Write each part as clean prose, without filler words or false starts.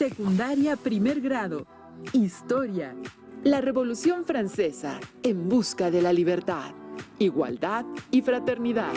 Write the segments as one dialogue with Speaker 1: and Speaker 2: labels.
Speaker 1: Secundaria primer grado. Historia. La Revolución Francesa en busca de la libertad, igualdad y fraternidad.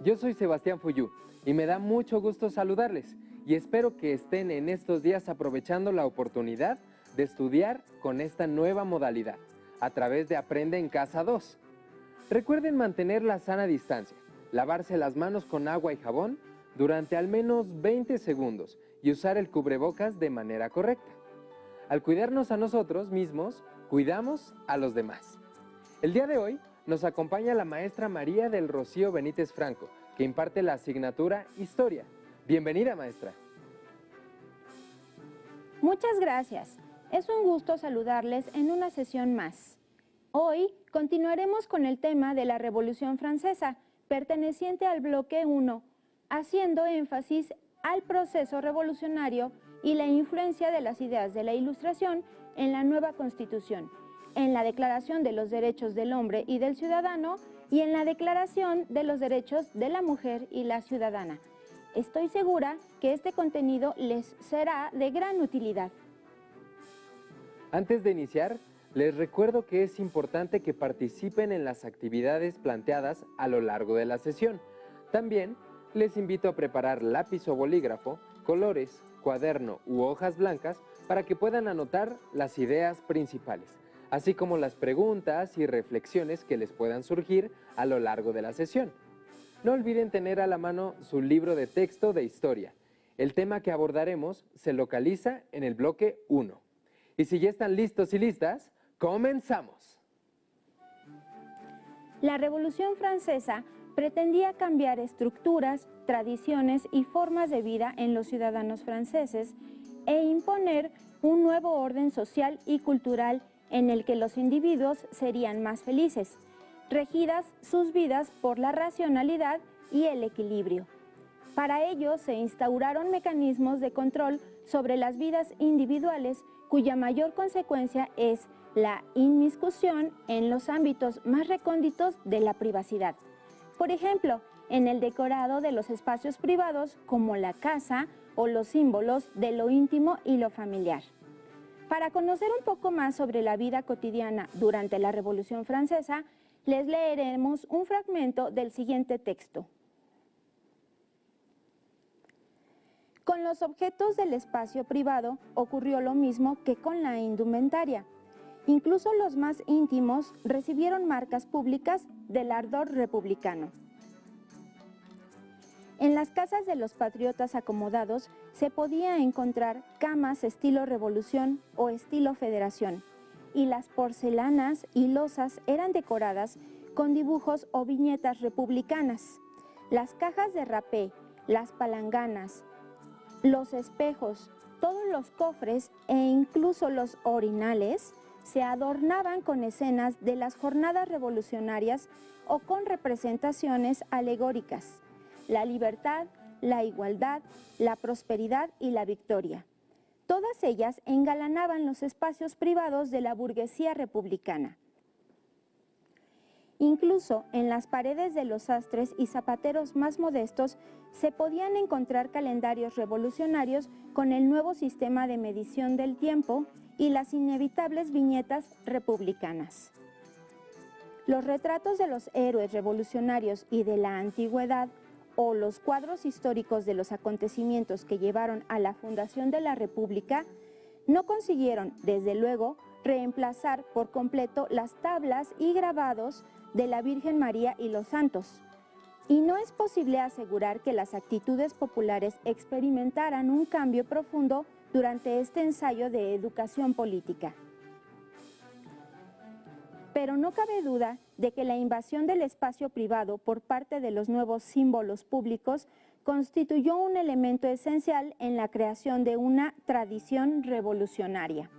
Speaker 2: Yo soy Sebastián Fuyú y me da mucho gusto saludarles y espero que estén en estos días aprovechando la oportunidad de estudiar con esta nueva modalidad a través de Aprende en Casa 2. Recuerden mantener la sana distancia, lavarse las manos con agua y jabón durante al menos 20 segundos y usar el cubrebocas de manera correcta. Al cuidarnos a nosotros mismos, cuidamos a los demás. El día de hoy nos acompaña la maestra María del Rocío Benítez Franco, que imparte la asignatura Historia. Bienvenida, maestra.
Speaker 3: Muchas gracias. Es un gusto saludarles en una sesión más. Hoy continuaremos con el tema de la Revolución Francesa, perteneciente al bloque 1, haciendo énfasis al proceso revolucionario y la influencia de las ideas de la Ilustración en la nueva Constitución, en la Declaración de los Derechos del Hombre y del Ciudadano y en la Declaración de los Derechos de la Mujer y la Ciudadana. Estoy segura que este contenido les será de gran utilidad.
Speaker 2: Antes de iniciar, les recuerdo que es importante que participen en las actividades planteadas a lo largo de la sesión. También les invito a preparar lápiz o bolígrafo, colores, cuaderno u hojas blancas para que puedan anotar las ideas principales, así como las preguntas y reflexiones que les puedan surgir a lo largo de la sesión. No olviden tener a la mano su libro de texto de historia. El tema que abordaremos se localiza en el bloque 1. Y si ya están listos y listas, ¡comenzamos!
Speaker 3: La Revolución Francesa pretendía cambiar estructuras, tradiciones y formas de vida en los ciudadanos franceses e imponer un nuevo orden social y cultural en el que los individuos serían más felices, regidas sus vidas por la racionalidad y el equilibrio. Para ello se instauraron mecanismos de control sobre las vidas individuales cuya mayor consecuencia es la inmiscusión en los ámbitos más recónditos de la privacidad. Por ejemplo, en el decorado de los espacios privados como la casa o los símbolos de lo íntimo y lo familiar. Para conocer un poco más sobre la vida cotidiana durante la Revolución Francesa, les leeremos un fragmento del siguiente texto. Con los objetos del espacio privado ocurrió lo mismo que con la indumentaria. Incluso los más íntimos recibieron marcas públicas del ardor republicano. En las casas de los patriotas acomodados se podía encontrar camas estilo revolución o estilo federación, y las porcelanas y losas eran decoradas con dibujos o viñetas republicanas. Las cajas de rapé, las palanganas, los espejos, todos los cofres e incluso los orinales se adornaban con escenas de las jornadas revolucionarias o con representaciones alegóricas. La libertad, la igualdad, la prosperidad y la victoria. Todas ellas engalanaban los espacios privados de la burguesía republicana. Incluso en las paredes de los sastres y zapateros más modestos se podían encontrar calendarios revolucionarios con el nuevo sistema de medición del tiempo y las inevitables viñetas republicanas. Los retratos de los héroes revolucionarios y de la antigüedad o los cuadros históricos de los acontecimientos que llevaron a la fundación de la República no consiguieron, desde luego, reemplazar por completo las tablas y grabados de la Virgen María y los santos. Y no es posible asegurar que las actitudes populares experimentaran un cambio profundo durante este ensayo de educación política. Pero no cabe duda de que la invasión del espacio privado por parte de los nuevos símbolos públicos constituyó un elemento esencial en la creación de una tradición revolucionaria.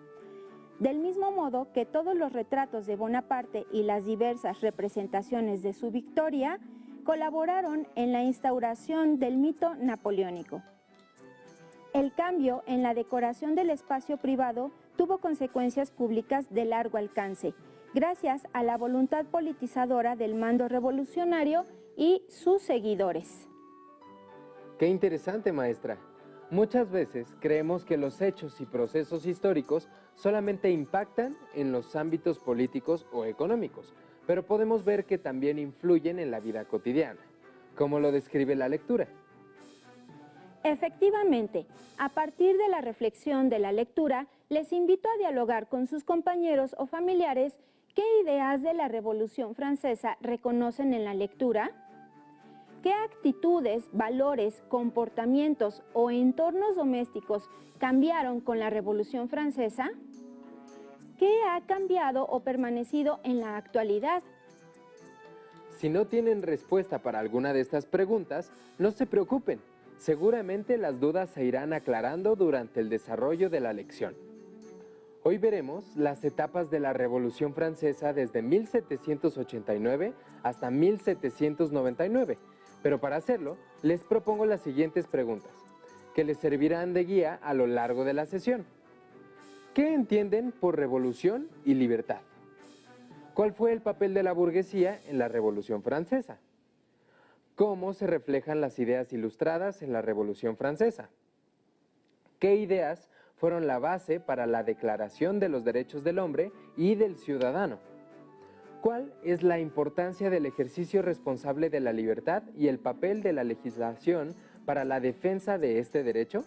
Speaker 3: Del mismo modo que todos los retratos de Bonaparte y las diversas representaciones de su victoria colaboraron en la instauración del mito napoleónico. El cambio en la decoración del espacio privado tuvo consecuencias públicas de largo alcance, gracias a la voluntad politizadora del mando revolucionario y sus seguidores.
Speaker 2: ¡Qué interesante, maestra! Muchas veces creemos que los hechos y procesos históricos solamente impactan en los ámbitos políticos o económicos, pero podemos ver que también influyen en la vida cotidiana, como lo describe la lectura.
Speaker 3: Efectivamente, a partir de la reflexión de la lectura, les invito a dialogar con sus compañeros o familiares qué ideas de la Revolución Francesa reconocen en la lectura, qué actitudes, valores, comportamientos o entornos domésticos cambiaron con la Revolución Francesa, qué ha cambiado o permanecido en la actualidad.
Speaker 2: Si no tienen respuesta para alguna de estas preguntas, no se preocupen. Seguramente las dudas se irán aclarando durante el desarrollo de la lección. Hoy veremos las etapas de la Revolución Francesa desde 1789 hasta 1799, pero para hacerlo les propongo las siguientes preguntas, que les servirán de guía a lo largo de la sesión. ¿Qué entienden por revolución y libertad? ¿Cuál fue el papel de la burguesía en la Revolución Francesa? ¿Cómo se reflejan las ideas ilustradas en la Revolución Francesa? ¿Qué ideas fueron la base para la Declaración de los Derechos del Hombre y del Ciudadano? ¿Cuál es la importancia del ejercicio responsable de la libertad y el papel de la legislación para la defensa de este derecho?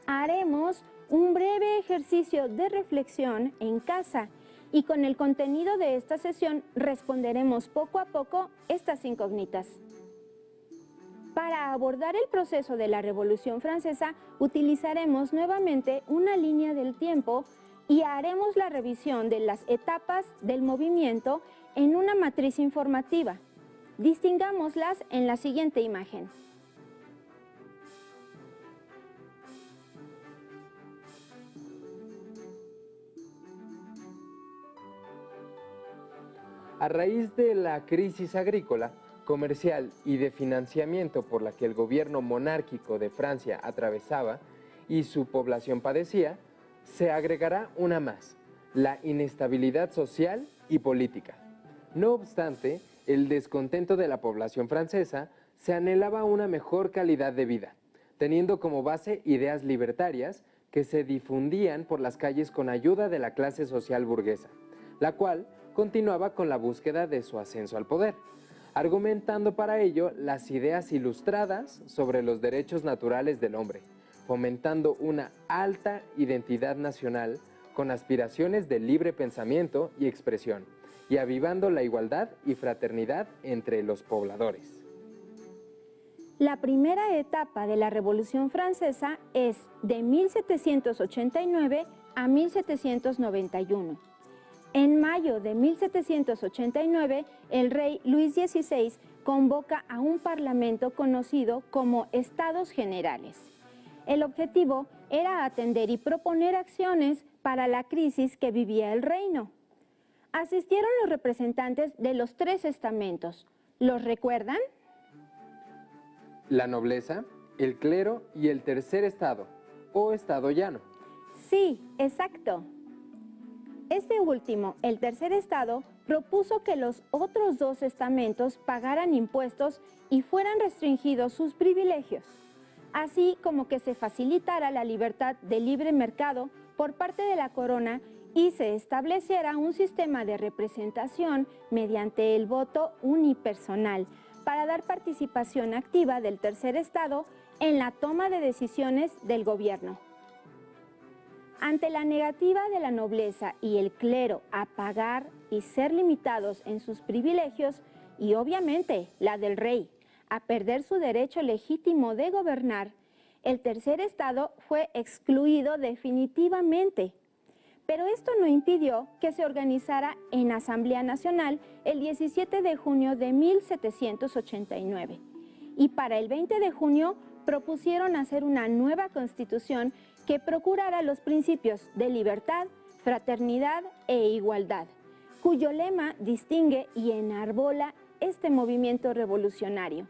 Speaker 3: Haremos un breve ejercicio de reflexión en casa y con el contenido de esta sesión responderemos poco a poco estas incógnitas. Para abordar el proceso de la Revolución Francesa, utilizaremos nuevamente una línea del tiempo y haremos la revisión de las etapas del movimiento en una matriz informativa. Distingámoslas en la siguiente imagen.
Speaker 2: A raíz de la crisis agrícola, comercial y de financiamiento por la que el gobierno monárquico de Francia atravesaba y su población padecía, se agregará una más, la inestabilidad social y política. No obstante, el descontento de la población francesa se anhelaba una mejor calidad de vida, teniendo como base ideas libertarias que se difundían por las calles con ayuda de la clase social burguesa, la cual continuaba con la búsqueda de su ascenso al poder, argumentando para ello las ideas ilustradas sobre los derechos naturales del hombre, fomentando una alta identidad nacional con aspiraciones de libre pensamiento y expresión, y avivando la igualdad y fraternidad entre los pobladores.
Speaker 3: La primera etapa de la Revolución Francesa es de 1789 a 1791. En mayo de 1789, el rey Luis XVI convoca a un parlamento conocido como Estados Generales. El objetivo era atender y proponer acciones para la crisis que vivía el reino. Asistieron los representantes de los tres estamentos. ¿Los recuerdan?
Speaker 2: La nobleza, el clero y el tercer estado, o estado llano.
Speaker 3: Sí, exacto. Este último, el tercer estado, propuso que los otros dos estamentos pagaran impuestos y fueran restringidos sus privilegios, así como que se facilitara la libertad de libre mercado por parte de la corona y se estableciera un sistema de representación mediante el voto unipersonal para dar participación activa del tercer estado en la toma de decisiones del gobierno. Ante la negativa de la nobleza y el clero a pagar y ser limitados en sus privilegios, y obviamente la del rey a perder su derecho legítimo de gobernar, el tercer estado fue excluido definitivamente. Pero esto no impidió que se organizara en Asamblea Nacional el 17 de junio de 1789. Y para el 20 de junio propusieron hacer una nueva constitución que procurara los principios de libertad, fraternidad e igualdad, cuyo lema distingue y enarbola este movimiento revolucionario.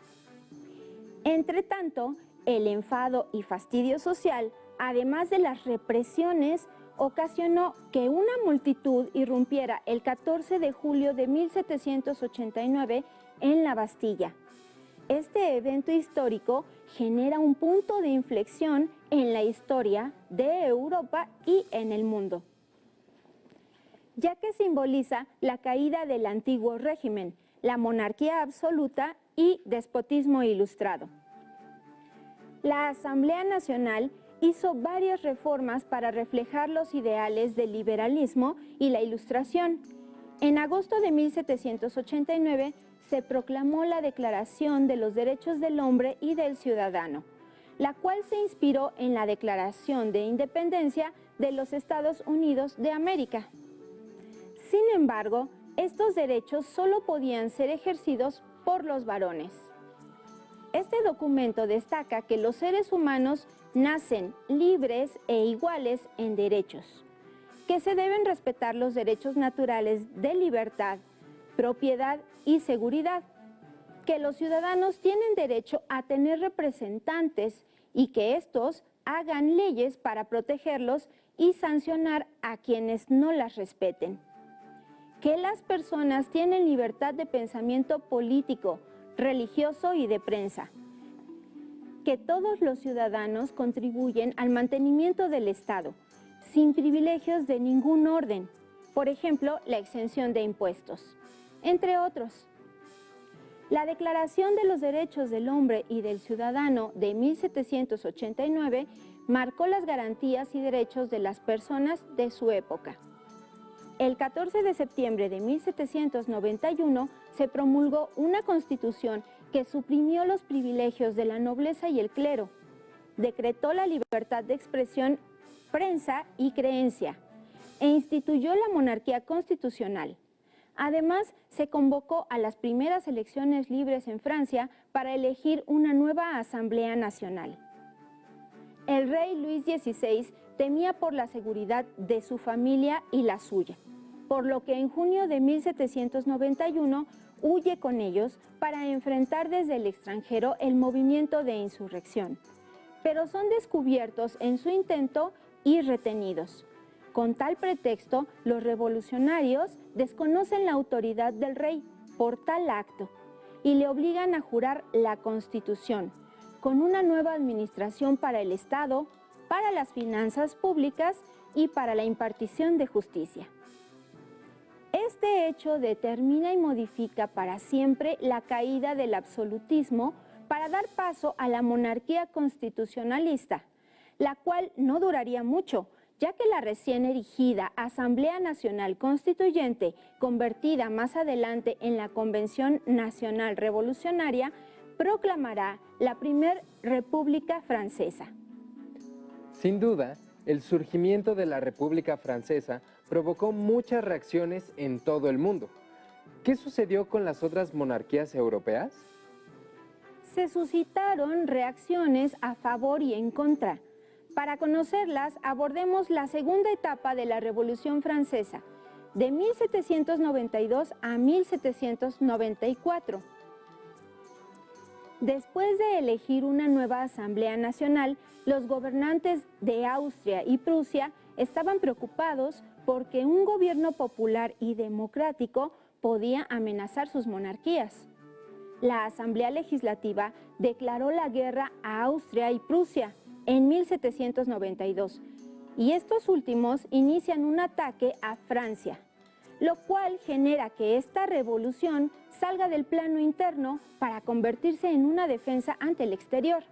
Speaker 3: Entretanto, el enfado y fastidio social, además de las represiones, ocasionó que una multitud irrumpiera el 14 de julio de 1789 en la Bastilla. Este evento histórico genera un punto de inflexión en la historia de Europa y en el mundo, ya que simboliza la caída del antiguo régimen, la monarquía absoluta y despotismo ilustrado. La Asamblea Nacional hizo varias reformas para reflejar los ideales del liberalismo y la Ilustración. En agosto de 1789 se proclamó la Declaración de los Derechos del Hombre y del Ciudadano, la cual se inspiró en la Declaración de Independencia de los Estados Unidos de América. Sin embargo, estos derechos solo podían ser ejercidos por los varones. Este documento destaca que los seres humanos nacen libres e iguales en derechos, que se deben respetar los derechos naturales de libertad, propiedad y seguridad, que los ciudadanos tienen derecho a tener representantes y que estos hagan leyes para protegerlos y sancionar a quienes no las respeten, que las personas tienen libertad de pensamiento político, religioso y de prensa, que todos los ciudadanos contribuyen al mantenimiento del Estado, sin privilegios de ningún orden, por ejemplo, la exención de impuestos, entre otros. La Declaración de los Derechos del Hombre y del Ciudadano de 1789 marcó las garantías y derechos de las personas de su época. El 14 de septiembre de 1791 se promulgó una constitución que suprimió los privilegios de la nobleza y el clero, decretó la libertad de expresión, prensa y creencia, e instituyó la monarquía constitucional. Además, se convocó a las primeras elecciones libres en Francia para elegir una nueva Asamblea Nacional. El rey Luis XVI temía por la seguridad de su familia y la suya, por lo que en junio de 1791 huye con ellos para enfrentar desde el extranjero el movimiento de insurrección, pero son descubiertos en su intento y retenidos. Con tal pretexto, los revolucionarios desconocen la autoridad del rey por tal acto y le obligan a jurar la Constitución, con una nueva administración para el Estado, para las finanzas públicas y para la impartición de justicia. Este hecho determina y modifica para siempre la caída del absolutismo para dar paso a la monarquía constitucionalista, la cual no duraría mucho, ya que la recién erigida Asamblea Nacional Constituyente, convertida más adelante en la Convención Nacional Revolucionaria, proclamará la primera República Francesa.
Speaker 2: Sin duda, el surgimiento de la República Francesa provocó muchas reacciones en todo el mundo. ¿Qué sucedió con las otras monarquías europeas?
Speaker 3: Se suscitaron reacciones a favor y en contra. Para conocerlas, abordemos la segunda etapa de la Revolución Francesa, de 1792 a 1794. Después de elegir una nueva Asamblea Nacional, los gobernantes de Austria y Prusia estaban preocupados porque un gobierno popular y democrático podía amenazar sus monarquías. La Asamblea Legislativa declaró la guerra a Austria y Prusia en 1792, y estos últimos inician un ataque a Francia, lo cual genera que esta revolución salga del plano interno para convertirse en una defensa ante el exterior.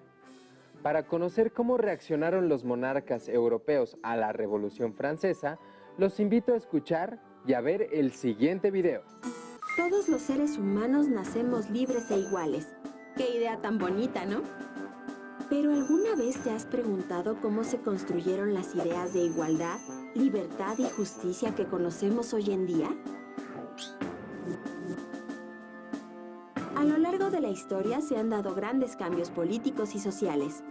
Speaker 2: Para conocer cómo reaccionaron los monarcas europeos a la Revolución Francesa, los invito a escuchar y a ver el siguiente video.
Speaker 4: Todos los seres humanos nacemos libres e iguales. Qué idea tan bonita, ¿no? ¿Pero alguna vez te has preguntado cómo se construyeron las ideas de igualdad, libertad y justicia que conocemos hoy en día? A lo largo de la historia se han dado grandes cambios políticos y sociales.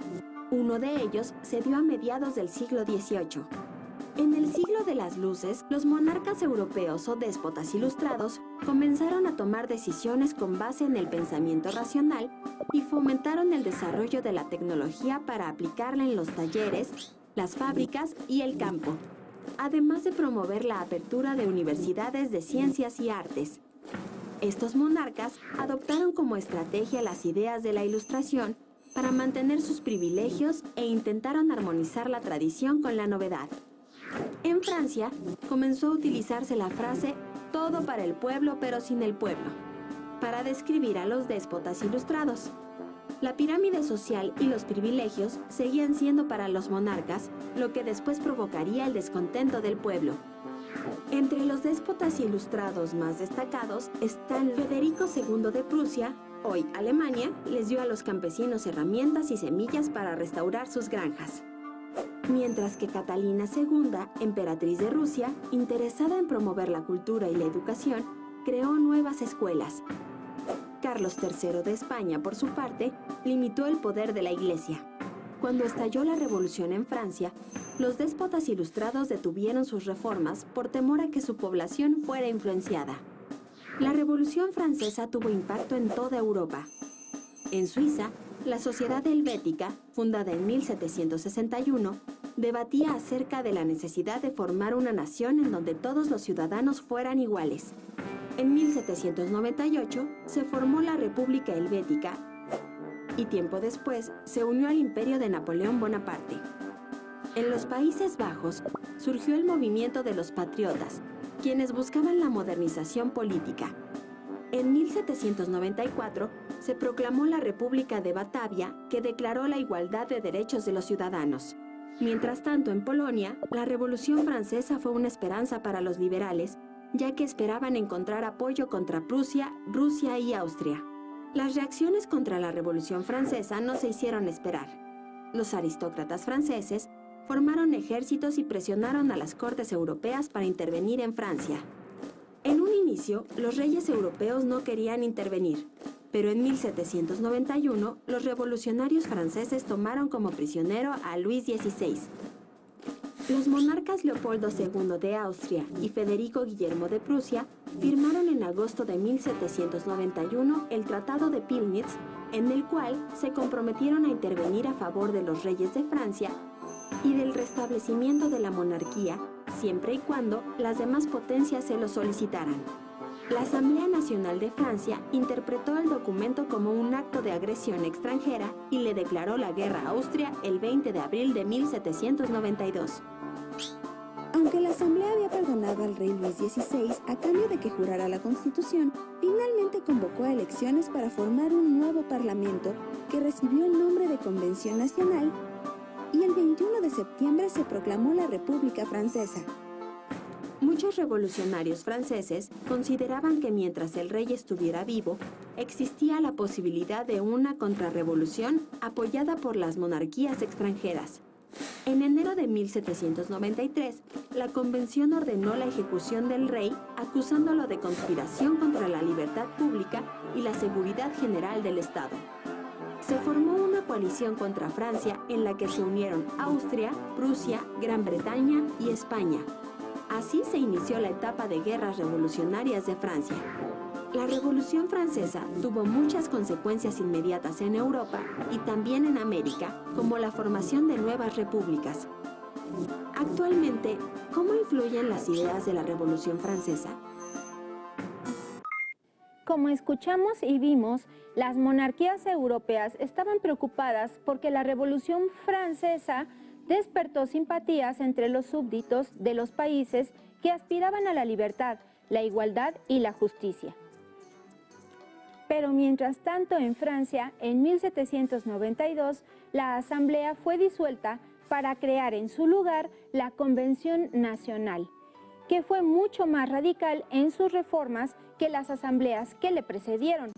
Speaker 4: Uno de ellos se dio a mediados del siglo XVIII. En el siglo de las luces, los monarcas europeos o déspotas ilustrados comenzaron a tomar decisiones con base en el pensamiento racional y fomentaron el desarrollo de la tecnología para aplicarla en los talleres, las fábricas y el campo, además de promover la apertura de universidades de ciencias y artes. Estos monarcas adoptaron como estrategia las ideas de la Ilustración para mantener sus privilegios e intentaron armonizar la tradición con la novedad. En Francia, comenzó a utilizarse la frase «todo para el pueblo pero sin el pueblo», para describir a los déspotas ilustrados. La pirámide social y los privilegios seguían siendo para los monarcas, lo que después provocaría el descontento del pueblo. Entre los déspotas ilustrados más destacados están Federico II de Prusia, hoy Alemania, les dio a los campesinos herramientas y semillas para restaurar sus granjas. Mientras que Catalina II, emperatriz de Rusia, interesada en promover la cultura y la educación, creó nuevas escuelas. Carlos III de España, por su parte, limitó el poder de la Iglesia. Cuando estalló la Revolución en Francia, los déspotas ilustrados detuvieron sus reformas por temor a que su población fuera influenciada. La Revolución Francesa tuvo impacto en toda Europa. En Suiza, la Sociedad Helvética, fundada en 1761, debatía acerca de la necesidad de formar una nación en donde todos los ciudadanos fueran iguales. En 1798 se formó la República Helvética y tiempo después se unió al imperio de Napoleón Bonaparte. En los Países Bajos surgió el movimiento de los patriotas, quienes buscaban la modernización política. En 1794 se proclamó la República de Batavia, que declaró la igualdad de derechos de los ciudadanos. Mientras tanto, en Polonia, la Revolución Francesa fue una esperanza para los liberales, ya que esperaban encontrar apoyo contra Prusia, Rusia y Austria. Las reacciones contra la Revolución Francesa no se hicieron esperar. Los aristócratas franceses formaron ejércitos y presionaron a las cortes europeas para intervenir en Francia. En un inicio, los reyes europeos no querían intervenir, pero en 1791 los revolucionarios franceses tomaron como prisionero a Luis XVI. Los monarcas Leopoldo II de Austria y Federico Guillermo de Prusia firmaron en agosto de 1791 el Tratado de Pillnitz, en el cual se comprometieron a intervenir a favor de los reyes de Francia y del restablecimiento de la monarquía, siempre y cuando las demás potencias se lo solicitaran. La Asamblea Nacional de Francia interpretó el documento como un acto de agresión extranjera y le declaró la guerra a Austria el 20 de abril de 1792.
Speaker 5: Aunque la Asamblea había perdonado al rey Luis XVI a cambio de que jurara la Constitución, finalmente convocó a elecciones para formar un nuevo parlamento que recibió el nombre de Convención Nacional, y el 21 de septiembre se proclamó la República Francesa.
Speaker 4: Muchos revolucionarios franceses consideraban que mientras el rey estuviera vivo, existía la posibilidad de una contrarrevolución apoyada por las monarquías extranjeras. En enero de 1793, la Convención ordenó la ejecución del rey, acusándolo de conspiración contra la libertad pública y la seguridad general del Estado. Se formó una coalición contra Francia en la que se unieron Austria, Prusia, Gran Bretaña y España. Así se inició la etapa de guerras revolucionarias de Francia. La Revolución Francesa tuvo muchas consecuencias inmediatas en Europa y también en América, como la formación de nuevas repúblicas. Actualmente, ¿cómo influyen las ideas de la Revolución Francesa?
Speaker 3: Como escuchamos y vimos, las monarquías europeas estaban preocupadas porque la Revolución Francesa despertó simpatías entre los súbditos de los países que aspiraban a la libertad, la igualdad y la justicia. Pero mientras tanto en Francia, en 1792, la Asamblea fue disuelta para crear en su lugar la Convención Nacional, que fue mucho más radical en sus reformas que las asambleas que le precedieron.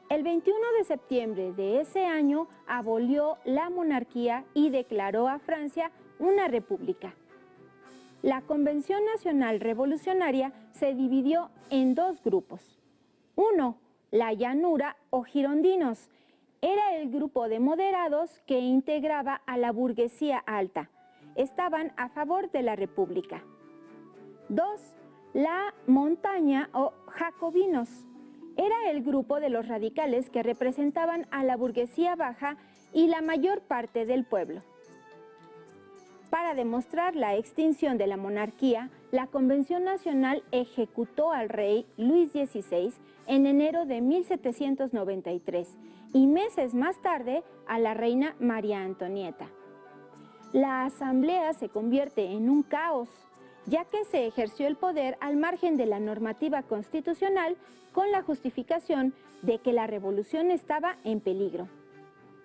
Speaker 3: El 21 de septiembre de ese año abolió la monarquía y declaró a Francia una república. La Convención Nacional Revolucionaria se dividió en dos grupos. Uno, la llanura o girondinos, era el grupo de moderados que integraba a la burguesía alta. estaban a favor de la República. 2. La Montaña o Jacobinos. Era el grupo de los radicales que representaban a la burguesía baja y la mayor parte del pueblo. Para demostrar la extinción de la monarquía, la Convención Nacional ejecutó al rey Luis XVI en enero de 1793 y meses más tarde a la reina María Antonieta. La asamblea se convierte en un caos, ya que se ejerció el poder al margen de la normativa constitucional con la justificación de que la revolución estaba en peligro.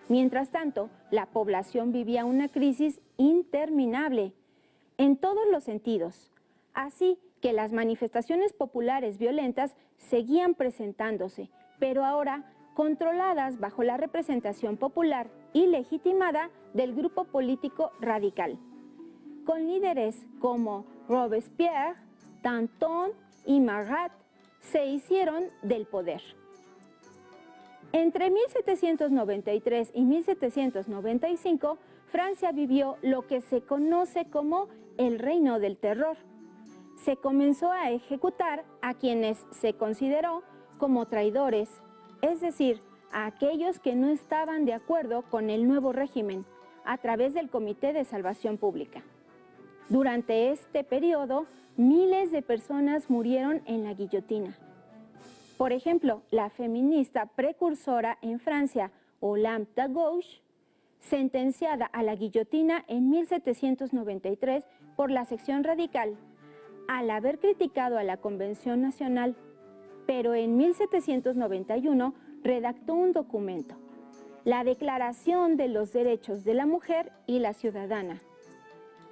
Speaker 3: Mientras tanto, la población vivía una crisis interminable en todos los sentidos, así que las manifestaciones populares violentas seguían presentándose, pero ahora controladas bajo la representación popular y legitimada del grupo político radical, con líderes como Robespierre, Danton y Marat se hicieron del poder. Entre 1793 y 1795, Francia vivió lo que se conoce como el Reino del Terror. Se comenzó a ejecutar a quienes se consideró como traidores, es decir, a aquellos que no estaban de acuerdo con el nuevo régimen, a través del Comité de Salvación Pública. Durante este periodo, miles de personas murieron en la guillotina. Por ejemplo, la feminista precursora en Francia, Olympe de Gouges, sentenciada a la guillotina en 1793 por la sección radical, al haber criticado a la Convención Nacional, pero en 1791 redactó un documento, la Declaración de los Derechos de la Mujer y la Ciudadana.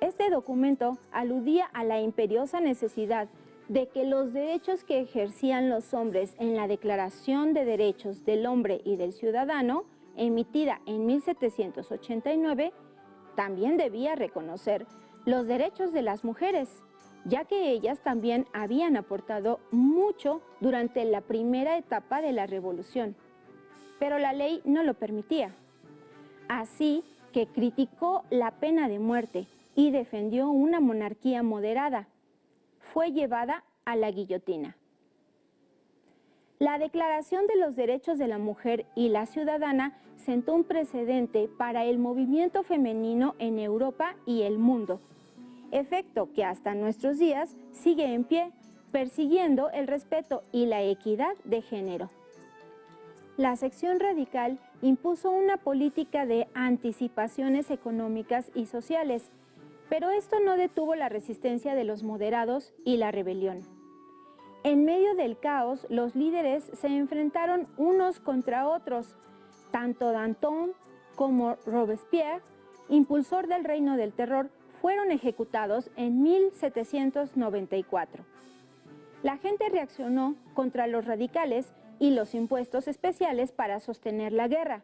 Speaker 3: Este documento aludía a la imperiosa necesidad de que los derechos que ejercían los hombres en la Declaración de Derechos del Hombre y del Ciudadano, emitida en 1789, también debía reconocer los derechos de las mujeres, ya que ellas también habían aportado mucho durante la primera etapa de la Revolución. Pero la ley no lo permitía. Así que criticó la pena de muerte y defendió una monarquía moderada. Fue llevada a la guillotina. La Declaración de los Derechos de la Mujer y la Ciudadana sentó un precedente para el movimiento femenino en Europa y el mundo, efecto que hasta nuestros días sigue en pie, persiguiendo el respeto y la equidad de género. La sección radical impuso una política de anticipaciones económicas y sociales, pero esto no detuvo la resistencia de los moderados y la rebelión. En medio del caos, los líderes se enfrentaron unos contra otros. Tanto Danton como Robespierre, impulsor del Reino del Terror, fueron ejecutados en 1794. La gente reaccionó contra los radicales y los impuestos especiales para sostener la guerra,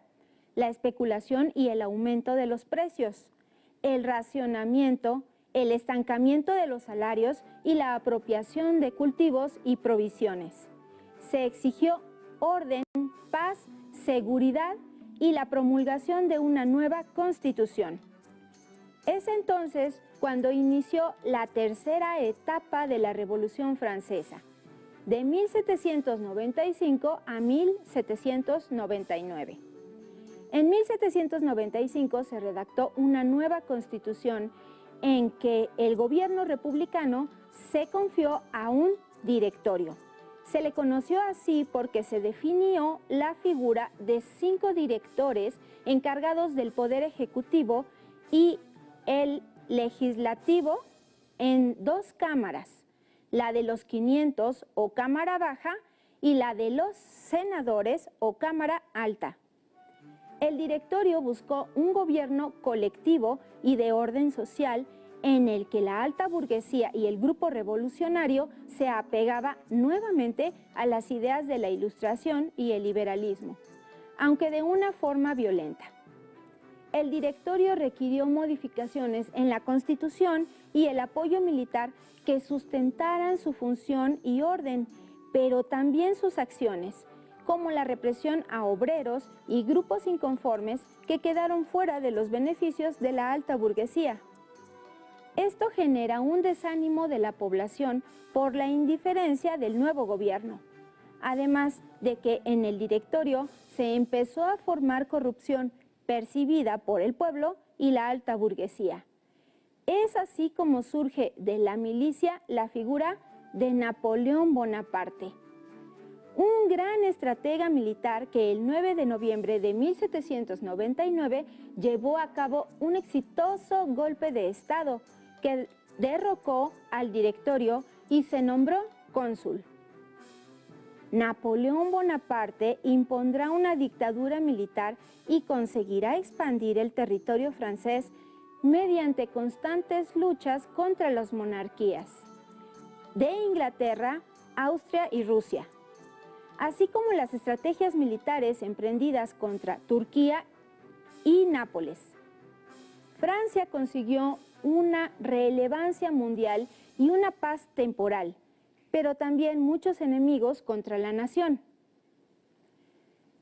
Speaker 3: la especulación y el aumento de los precios, el racionamiento, el estancamiento de los salarios y la apropiación de cultivos y provisiones. Se exigió orden, paz, seguridad y la promulgación de una nueva constitución. Es entonces cuando inició la tercera etapa de la Revolución Francesa, de 1795 a 1799. En 1795 se redactó una nueva constitución en que el gobierno republicano se confió a un directorio. Se le conoció así porque se definió la figura de 5 directores encargados del poder ejecutivo y el legislativo en 2 cámaras, la de los 500 o Cámara Baja y la de los senadores o Cámara Alta. El directorio buscó un gobierno colectivo y de orden social en el que la alta burguesía y el grupo revolucionario se apegaba nuevamente a las ideas de la Ilustración y el liberalismo, aunque de una forma violenta. El directorio requirió modificaciones en la Constitución y el apoyo militar que sustentaran su función y orden, pero también sus acciones, como la represión a obreros y grupos inconformes que quedaron fuera de los beneficios de la alta burguesía. Esto genera un desánimo de la población por la indiferencia del nuevo gobierno, además de que en el directorio se empezó a formar corrupción percibida por el pueblo y la alta burguesía. Es así como surge de la milicia la figura de Napoleón Bonaparte, un gran estratega militar que el 9 de noviembre de 1799 llevó a cabo un exitoso golpe de Estado que derrocó al directorio y se nombró cónsul. Napoleón Bonaparte impondrá una dictadura militar y conseguirá expandir el territorio francés mediante constantes luchas contra las monarquías de Inglaterra, Austria y Rusia, así como las estrategias militares emprendidas contra Turquía y Nápoles. Francia consiguió una relevancia mundial y una paz temporal, pero también muchos enemigos contra la nación.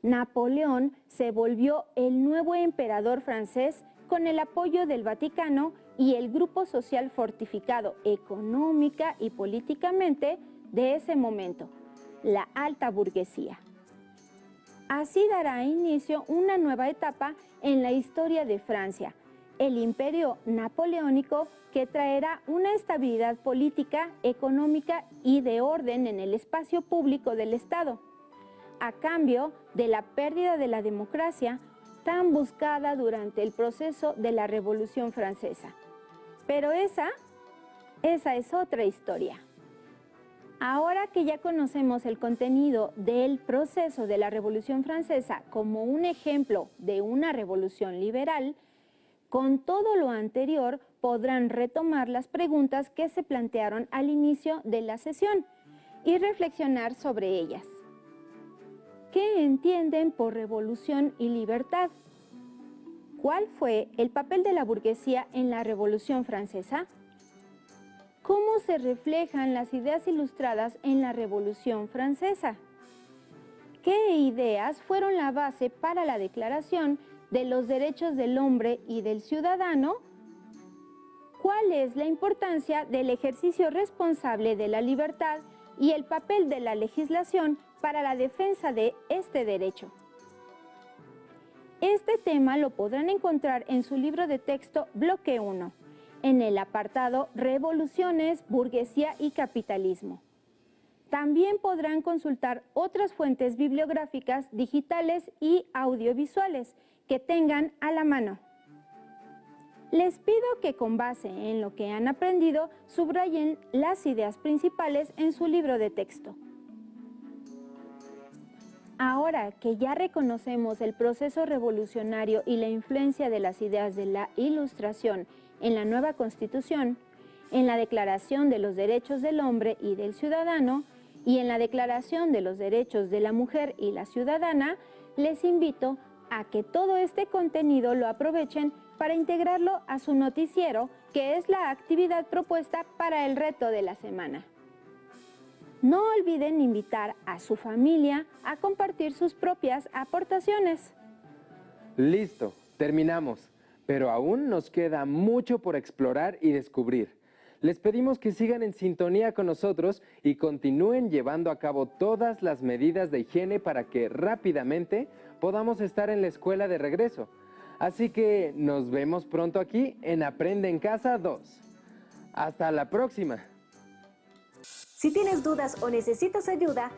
Speaker 3: Napoleón se volvió el nuevo emperador francés con el apoyo del Vaticano y el grupo social fortificado económica y políticamente de ese momento, la alta burguesía. Así dará inicio una nueva etapa en la historia de Francia, el imperio napoleónico, que traerá una estabilidad política, económica y de orden en el espacio público del Estado, a cambio de la pérdida de la democracia tan buscada durante el proceso de la Revolución Francesa. Pero esa es otra historia. Ahora que ya conocemos el contenido del proceso de la Revolución Francesa como un ejemplo de una revolución liberal, con todo lo anterior podrán retomar las preguntas que se plantearon al inicio de la sesión y reflexionar sobre ellas. ¿Qué entienden por revolución y libertad? ¿Cuál fue el papel de la burguesía en la Revolución Francesa? ¿Cómo se reflejan las ideas ilustradas en la Revolución Francesa? ¿Qué ideas fueron la base para la Declaración de los Derechos del Hombre y del Ciudadano? ¿Cuál es la importancia del ejercicio responsable de la libertad y el papel de la legislación para la defensa de este derecho? Este tema lo podrán encontrar en su libro de texto Bloque 1, en el apartado Revoluciones, Burguesía y Capitalismo. También podrán consultar otras fuentes bibliográficas digitales y audiovisuales que tengan a la mano. Les pido que con base en lo que han aprendido, subrayen las ideas principales en su libro de texto. Ahora que ya reconocemos el proceso revolucionario y la influencia de las ideas de la Ilustración en la nueva Constitución, en la Declaración de los Derechos del Hombre y del Ciudadano y en la Declaración de los Derechos de la Mujer y la Ciudadana, les invito a que todo este contenido lo aprovechen para integrarlo a su noticiero, que es la actividad propuesta para el reto de la semana. No olviden invitar a su familia a compartir sus propias aportaciones.
Speaker 2: Listo, terminamos, pero aún nos queda mucho por explorar y descubrir. Les pedimos que sigan en sintonía con nosotros y continúen llevando a cabo todas las medidas de higiene para que rápidamente podamos estar en la escuela de regreso. Así que nos vemos pronto aquí en Aprende en Casa 2. ¡Hasta la próxima!
Speaker 6: Si tienes dudas o necesitas ayuda,